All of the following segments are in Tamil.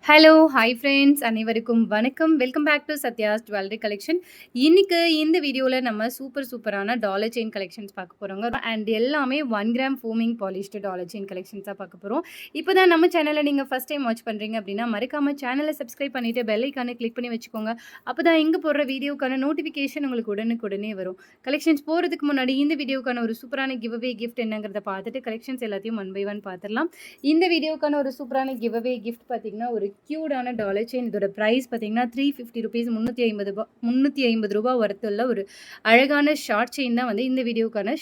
ஹலோ, ஹாய் ஃப்ரெண்ட்ஸ் அனைவருக்கும் வணக்கம். Welcome back to Sathya's jewellery collection. இன்னைக்கு இந்த வீடியோல நம்ம சூப்பரான டாலர் செயின் கலெக்ஷன்ஸ் பார்க்க போறோங்க. அண்ட் எல்லாமே 1 gram forming polished dollar chain கலெக்ஷன்ஸா பார்க்க போறோம். இப்போதான் நம்ம சேனலை நீங்க ஃபர்ஸ்ட் டைம் வாட்ச் பண்றீங்க அப்படின்னா மறக்காம சேனலை சப்ஸ்கிரைப் பண்ணிட்டு பெல் ஐகானை கிளிக் பண்ணி வச்சுக்கோங்க. அப்பதான் இங்க போடுற வீடியோக்கான நோட்டிஃபிகேஷன் உங்களுக்கு உடனுக்குடனே வரும். கலெக்ஷன்ஸ் போறதுக்கு முன்னாடி இந்த வீடியோக்கான ஒரு சூப்பரான கிவ் அவே கிஃப்ட் என்னங்கிறத பார்த்துட்டு கலெக்ஷன்ஸ் எல்லாத்தையும் ஒன் பை ஒன் பார்த்துடலாம். இந்த வீடியோக்கான ஒரு சூப்பரான கிவ் அவே கிஃப்ட் பார்த்தீங்கன்னா ஒரு கியூடான டாலர் செயின். இதோட ப்ரைஸ் பார்த்தீங்கன்னா ₹350 350 ரூபா ஒர்த்துள்ள ஒரு அழகான ஷார்ட் செயின் தான் வந்து இந்த வீடியோக்கான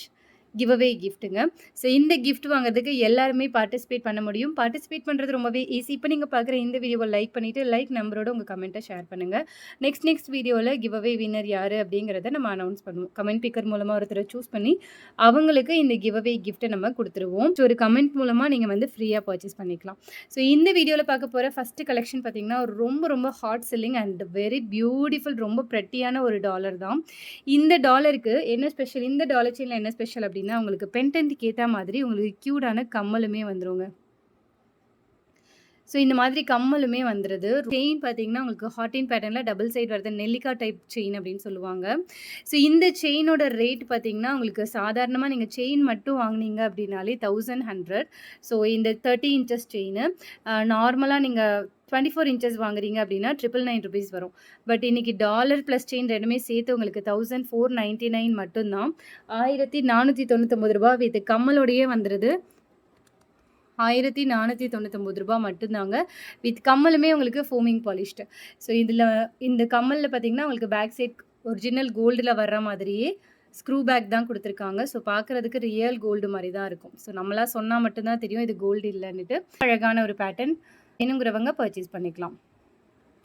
கிவ் அவே கிஃப்ட்டுங்க. ஸோ இந்த கிஃப்ட் வாங்குறதுக்கு எல்லாருமே பார்ட்டிசிபேட் பண்ண முடியும். பார்ட்டிசிபேட் பண்ணுறது ரொம்பவே ஈஸி. இப்போ நீங்கள் பார்க்குற இந்த வீடியோவை லைக் பண்ணிவிட்டு லைக் நம்பரோட உங்கள் கமெண்ட்டை ஷேர் பண்ணுங்கள். நெக்ஸ்ட் வீடியோவில் கிவ் அவே வின்னர் யார் அப்படிங்கிறத நம்ம அனௌன்ஸ் பண்ணுவோம். கமெண்ட் பிக்கர் மூலமாக ஒருத்தரை சூஸ் பண்ணி அவங்களுக்கு இந்த கிவ் அவே கிஃப்ட்டை நம்ம கொடுத்துருவோம். ஸோ ஒரு கமெண்ட் மூலமாக நீங்கள் வந்து ஃப்ரீயாக பர்ச்சேஸ் பண்ணிக்கலாம். ஸோ இந்த வீடியோவில் பார்க்க போகிற ஃபஸ்ட்டு கலெக்ஷன் பார்த்தீங்கன்னா ரொம்ப hot selling and very beautiful, ரொம்ப ப்ரெட்டியான ஒரு டாலர் தான். இந்த டாலருக்கு என்ன ஸ்பெஷல், இந்த டாலர் செயினில் என்ன ஸ்பெஷல் அப்படின்னா உங்களுக்கு பென்டென்ட்டுக்கு ஏற்ற மாதிரி உங்களுக்கு க்யூட்டான கம்மலுமே வந்துருங்க. ஸோ இந்த மாதிரி கம்மலுமே வந்துடுது. செயின் பார்த்தீங்கன்னா உங்களுக்கு ஹார்டின் பேட்டர்னில் டபுள் சைடு வருது, நெல்லிக்காய் டைப் செயின் அப்படின்னு சொல்லுவாங்க. ஸோ இந்த செயினோட ரேட் பார்த்தீங்கன்னா உங்களுக்கு சாதாரணமாக நீங்கள் செயின் மட்டும் வாங்கினீங்க அப்படின்னாலே 1100. ஸோ இந்த 30 இன்ச்சஸ் செயின் நார்மலாக நீங்கள் 24 இன்ச்சஸ் வாங்குறீங்க அப்படின்னா ₹999 வரும். பட் இன்னைக்கு டாலர் ப்ளஸ் செயின் ரெண்டுமே சேர்த்து உங்களுக்கு 1499 மட்டும்தான். ₹1499 வித் கம்மலோடையே வந்துடுது. ₹1499 மட்டும்தாங்க. வித் கம்மலுமே உங்களுக்கு ஃபோமிங் பாலிஷ்டு. ஸோ இந்த கம்மலில் பார்த்தீங்கன்னா உங்களுக்கு பேக் சைட் ஒரிஜினல் கோல்டில் வர்ற மாதிரியே ஸ்க்ரூ பேக் தான் கொடுத்துருக்காங்க. ஸோ பார்க்குறதுக்கு ரியல் கோல்டு மாதிரி தான் இருக்கும். ஸோ நம்மளாம் சொன்னால் மட்டும்தான் தெரியும் இது கோல்டு இல்லைன்னுட்டு. அழகான ஒரு பேட்டர்ன் வேணுங்கிறவங்க பர்ச்சேஸ் பண்ணிக்கலாம்.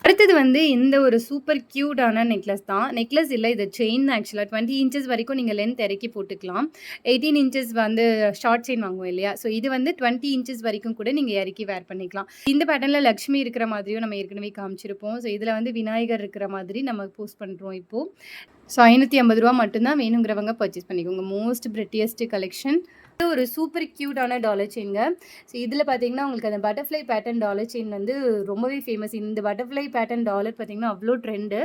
அடுத்தது வந்து இந்த ஒரு சூப்பர் க்யூட்டான நெக்லஸ் தான். நெக்லஸ் இல்லை, இது செயின் தான். ஆக்சுவலாக 20 இன்ச்சஸ் வரைக்கும் நீங்கள் லென்த் இறக்கி போட்டுக்கலாம். 18 இன்ச்சஸ் வந்து ஷார்ட் செயின் வாங்குவோம் இல்லையா, ஸோ இது வந்து 20 இன்ச்சஸ் வரைக்கும் கூட நீங்கள் இறக்கி வேர் பண்ணிக்கலாம். இந்த பேட்டர்னில் லக்ஷ்மி இருக்கிற மாதிரியும் நம்ம ஏற்கனவே காமிச்சிருப்போம். ஸோ இதில் வந்து விநாயகர் இருக்கிற மாதிரி நம்ம போஸ்ட் பண்ணுறோம் இப்போது. ஸோ ₹550 மட்டும்தான். வேணுங்கிறவங்க பர்ச்சேஸ் பண்ணிக்கோங்க. Most prettiest collection. ஒரு சூப்பர் க்யூட்டான டாலர் செயின்ங்க. ஸோ இதில் பார்த்தீங்கன்னா உங்களுக்கு அந்த பட்டர்ஃப்ளை பேட்டர்ன் டாலர் செயின் வந்து ரொம்பவே ஃபேமஸ். இந்த பட்டர்ஃப்ளை பேட்டர்ன் டாலர் பார்த்தீங்கன்னா அவ்வளோ ட்ரெண்டு.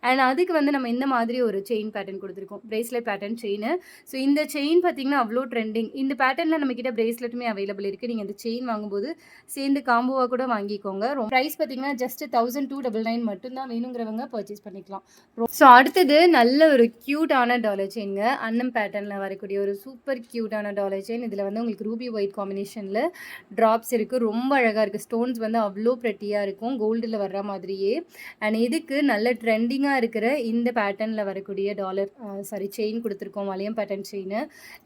அண்ட் அதுக்கு வந்து நம்ம இந்த மாதிரி ஒரு செயின் பேட்டர்ன் கொடுத்துருக்கோம், பிரேஸ்லெட் பேட்டர்ன் செயின். ஸோ இந்த செயின் பார்த்தீங்கன்னா அவ்வளோ ட்ரெண்டிங். இந்த பேட்டர்னில் நம்மக்கிட்ட பிரேஸ்லெட்டுமே அவைலபிள் இருக்குது. நீங்கள் இந்த செயின் வாங்கும்போது சேர்ந்து காம்போவாக கூட வாங்கிக்கோங்க. ப்ரைஸ் பார்த்தீங்கன்னா ஜஸ்ட் 1299 மட்டும்தான். வேணுங்கிறவங்க பர்ச்சேஸ் பண்ணிக்கலாம். ஸோ அடுத்தது நல்ல ஒரு க்யூட்டான டாலர் செயின்ங்க. அன்னம் பேட்டர்னில் வரக்கூடிய ஒரு சூப்பர் க்யூட்டான டாலர் செயின். இதில் வந்து உங்களுக்கு ரூபி ஒயிட் காம்பினேஷனில் ட்ராப்ஸ் இருக்குது. ரொம்ப அழகாக இருக்குது. ஸ்டோன்ஸ் வந்து அவ்வளோ ப்ரெட்டியாக இருக்கும், கோல்டில் வர்ற மாதிரியே. அண்ட் இதுக்கு நல்ல ட்ரெண்டிங்காக இருக்கிற இந்த பேட்டர்னில் வரக்கூடிய செயின் கொடுத்துருக்கோம், வளையம் பேட்டர்ன் செயின்.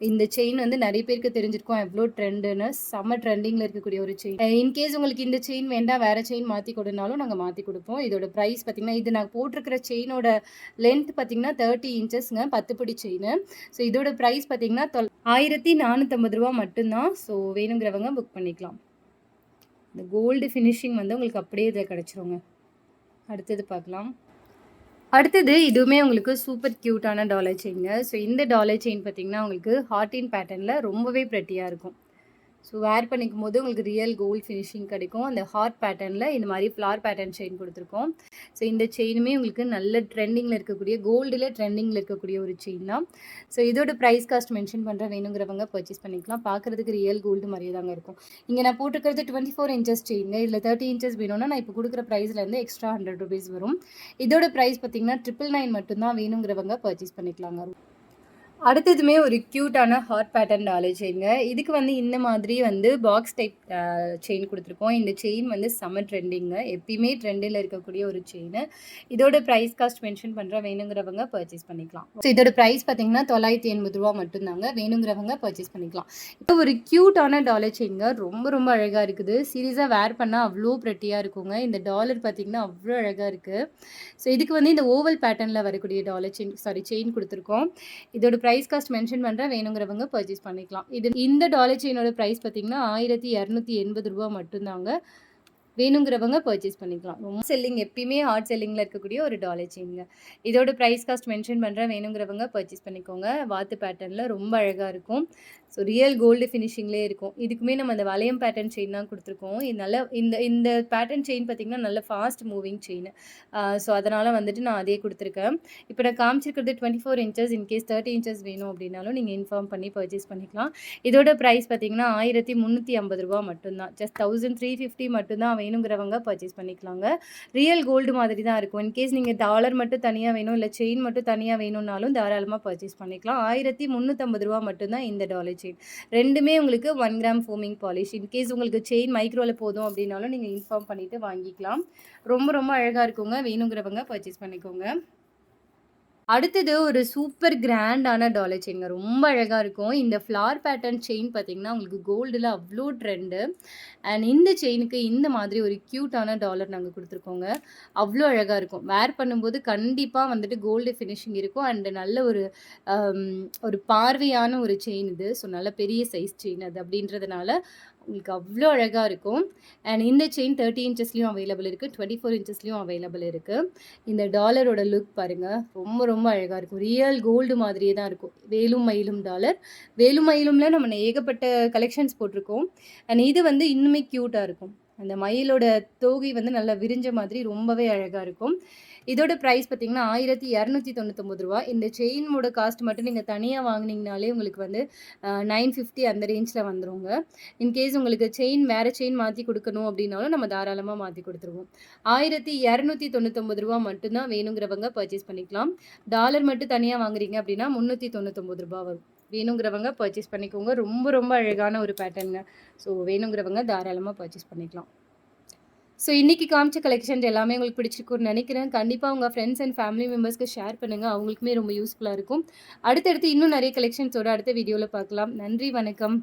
இந்த செயின் வந்து நிறைய பேருக்கு தெரிஞ்சிருக்கும் எவ்வளோ ட்ரெண்டுன்னு. செம்ம ட்ரெண்டிங்கில் இருக்கக்கூடிய ஒரு செயின். இன்கேஸ் உங்களுக்கு இந்த செயின் வேண்டாம், வேறு செயின் மாற்றி கொடுனாலும் நாங்கள் மாற்றி கொடுப்போம். இதோட ப்ரைஸ் பார்த்திங்கன்னா, இது நான் போட்டிருக்கிற செயினோட லென்த் பார்த்திங்கன்னா 30 இன்ச்சஸ்ங்க, 10 படி செயின். ஸோ இதோட ப்ரைஸ் பார்த்திங்கன்னா ₹1450 மட்டும்தான். ஸோ வேணுங்கிறவங்க புக் பண்ணிக்கலாம். இந்த கோல்டு ஃபினிஷிங் வந்து உங்களுக்கு அப்படியே இதில் கிடச்சிருங்க. அடுத்தது பார்க்கலாம். அடுத்தது இதுவுமே உங்களுக்கு சூப்பர் க்யூட்டான டாலர் செயின்ங்க. ஸோ இந்த டாலர் செயின் பார்த்திங்கன்னா உங்களுக்கு ஹார்டின் பேட்டர்னில் ரொம்பவே ப்ரெட்டியாக இருக்கும். ஸோ வேர் பண்ணிக்கும் போது உங்களுக்கு ரியல் கோல்டு ஃபினிஷிங் கிடைக்கும். அந்த ஹார்ட் பேட்டர்னில் இந்த மாதிரி ஃப்ளார் பேட்டர்ன் செயின் கொடுத்துருக்கோம். ஸோ இந்த செயினுமே உங்களுக்கு நல்ல ட்ரெண்டிங்கில் இருக்கக்கூடிய, கோல்டில் ட்ரெண்டிங்கில் இருக்கக்கூடிய ஒரு செயின் தான். ஸோ இதோட ப்ரைஸ் காஸ்ட் மென்ஷன் பண்ணுற, வேணுங்கிறவங்க பர்ச்சேஸ் பண்ணிக்கலாம். பார்க்குறதுக்கு ரியல் கோல்டு மாதிரியே தாங்க இருக்கும். இங்கே நான் போட்டுக்கிறது 24 இன்ச்சஸ் செயினுங்க. இதில் 30 இன்ச்சஸ் வேணும்னா நான் இப்போ கொடுக்குற ப்ரைஸ்லேருந்து எக்ஸ்ட்ரா ₹100 வரும். இதோட ப்ரைஸ் பார்த்திங்கன்னா 999 மட்டும்தான். வேணுங்கிறவங்க பர்ச்சேஸ் பண்ணிக்கலாங்க. அடுத்ததுமே ஒரு க்யூட்டான ஹார்ட் பேட்டர்ன் டாலர் செயின்ங்க. இதுக்கு வந்து இந்த மாதிரி வந்து பாக்ஸ் டைப் செயின் கொடுத்துருக்கோம். இந்த செயின் வந்து செம்ம ட்ரெண்டிங்க, எப்பயுமே ட்ரெண்டில் இருக்கக்கூடிய ஒரு செயின். இதோட ப்ரைஸ் காஸ்ட் மென்ஷன் பண்ணுற, வேணுங்கிறவங்க பர்ச்சேஸ் பண்ணிக்கலாம். ஸோ இதோட ப்ரைஸ் பார்த்தீங்கன்னா ₹980 மட்டும்தாங்க. வேணுங்கிறவங்க பர்ச்சேஸ் பண்ணிக்கலாம். இப்போ ஒரு க்யூட்டான டாலர் செயின்ங்க. ரொம்ப அழகாக இருக்குது. சீரியஸாக வேர் பண்ணால் அவ்வளோ ப்ரெட்டியாக இருக்குங்க. இந்த டாலர் பார்த்திங்கன்னா அவ்வளோ அழகாக இருக்குது. ஸோ இதுக்கு வந்து இந்த ஓவல் பேட்டர்னில் வரக்கூடிய செயின் கொடுத்துருக்கோம். இதோட ப்ரைஸ் காஸ்ட் மென்ஷன் பண்ணுறேன், வேணுங்கிறவங்க பர்ச்சேஸ் பண்ணிக்கலாம். இந்த டாலர் செயினோட ப்ரைஸ் பார்த்தீங்கன்னா ₹1280 மட்டும்தாங்க. வேணுங்கிறவங்க பர்ச்சேஸ் பண்ணிக்கலாம். ரொம்ப செல்லிங் எப்பயுமே ஹாட் செல்லிங்கில இருக்கக்கூடிய ஒரு டாலர் செயின்ங்க. இதோட பிரைஸ் காஸ்ட் மென்ஷன் பண்றேன். வேணுங்கிறவங்க பர்ச்சேஸ் பண்ணிக்கோங்க. வாத்து பேட்டர்ன்ல ரொம்ப அழகா இருக்கும். ஸோ ரியல் கோல்டு ஃபினிஷிங்லேயே இருக்கும். இதுக்குமே நம்ம அந்த வளையம் பேட்டர்ன் செயின் தான் குடுத்துருக்கோம். இது நல்ல இந்த இந்த பேட்டர்ன் செயின் பார்த்தீங்கன்னா, நல்ல ஃபாஸ்ட் மூவிங் செயின். ஸோ அதனால வந்துட்டு நான் அதே குடுத்துருக்கேன். இப்ப நான் காமிச்சிருக்கிறது 24 இன்ச்சஸ். இன்கேஸ் 30 இன்ச்சஸ் வேணும் அப்படின்னாலும் நீங்க இன்ஃபார்ம் பண்ணி பர்ச்சேஸ் பண்ணிக்கலாம். இதோட பிரைஸ் பார்த்தீங்கன்னா, ரூ. 1350 மட்டும் தான். ஜஸ்ட் 1350 மட்டும் தான். வேணுங்கிறவங்க பர்ச்சேஸ் பண்ணிக்கலாங்க. ரியல் கோல்டு மாதிரி தான் இருக்கும். இன்கேஸ் நீங்க டாலர் மட்டும் தனியா வேணும், இல்ல செயின் மட்டும் தனியா வேணும்னாலும் தாராளமா பர்ச்சேஸ் பண்ணிக்கலாம். ரூ. 1350 மட்டும் தான் இந்த டாலர் செயின். 2மே உங்களுக்கு 1 கிராம் ஃபோமிங் பாலிஷ். இன்கேஸ் உங்களுக்கு செயின் மைக்ரோல போதும் அப்படின்னாலும் நீங்க இன்ஃபார்ம் பண்ணிட்டு வாங்கிக்கலாம். ரொம்ப ரொம்ப அழகா இருக்குங்க. வேணுங்கிறவங்க பர்ச்சேஸ் பண்ணிக்கோங்க. அடுத்தது ஒரு சூப்பர் கிராண்டான டாலர் செயின்ங்க. ரொம்ப அழகா இருக்கும். இந்த ஃப்ளார் பேட்டர்ன் செயின் பார்த்தீங்கன்னா, உங்களுக்கு கோல்டுல அவ்ளோ ட்ரெண்டு. அண்ட் இந்த செயினுக்கு இந்த மாதிரி ஒரு கியூட்டான டாலர் நாங்க குடுத்துருக்கோங்க. அவ்ளோ அழகா இருக்கும். வேர் பண்ணும்போது கண்டிப்பா வந்துட்டு கோல்டு ஃபினிஷிங் இருக்கும். அண்ட் நல்ல ஒரு அம் ஒரு பார்வையான ஒரு செயின் இது. ஸோ நல்ல பெரிய சைஸ் செயின் அது அப்படின்றதுனால உங்களுக்கு அவ்ளோ அழகா இருக்கும். அண்ட் இந்த செயின் 30 இன்ச்சஸ்லயும் அவைலபிள் இருக்கு. 24 இன்ச்சஸ்லயும் அவைலபிள் இருக்கு. இந்த டாலரோட லுக் பாருங்க. ரொம்ப ரொம்ப அழகா இருக்கும். ரியல் கோல்டு மாதிரியே தான் இருக்கும். வேலும் மயிலும் டாலர். வேலும் மயிலும்ல நம்ம ஏகப்பட்ட கலெக்ஷன்ஸ் போட்டிருக்கோம். அண்ட் இது வந்து இன்னுமே கியூட்டா இருக்கும். அந்த மயிலோட தோகை வந்து நல்லா விரிஞ்ச மாதிரி ரொம்பவே அழகா இருக்கும். இதோட பிரைஸ் பார்த்தீங்கன்னா, ரூ. 1299. இந்த செயினோட காஸ்ட் மட்டும் நீங்க தனியா வாங்குனீங்கனாலே உங்களுக்கு வந்து 950 அந்த ரேஞ்ச்ல வந்துருங்க. இன்கேஸ் உங்களுக்கு செயின் வேற செயின் மாத்தி குடுக்கணும் அப்படின்னாலும் நம்ம தாராளமா மாத்தி குடுத்துருவோம். ரூ. 1299 மட்டும் தான். வேணுங்கிறவங்க பர்ச்சேஸ் பண்ணிக்கலாம். டாலர் மட்டும் தனியா வாங்குறீங்க அப்படின்னா ரூ. 399 வரும். வேணுங்கிறவங்க பர்ச்சேஸ் பண்ணிக்கோங்க. ரொம்ப ரொம்ப அழகான ஒரு பேட்டர்ன்ங்க. ஸோ வேணுங்கிறவங்க தாராளமா பர்ச்சேஸ் பண்ணிக்கலாம். ஸோ இன்னைக்கு காமிச்ச கலெக்ஷன்ஸ் எல்லாமே உங்களுக்கு பிடிச்சிருக்கும்னு நினைக்கிறேன். கண்டிப்பா உங்க ஃப்ரெண்ட்ஸ் அண்ட் ஃபேமிலி மெம்பர்ஸ்க்கு ஷேர் பண்ணுங்க. அவங்களுக்குமே ரொம்ப யூஸ்ஃபுல்லா இருக்கும். அடுத்தடுத்து இன்னும் நிறைய கலெக்ஷன்ஸோட அடுத்த வீடியோல பார்க்கலாம். நன்றி, வணக்கம்.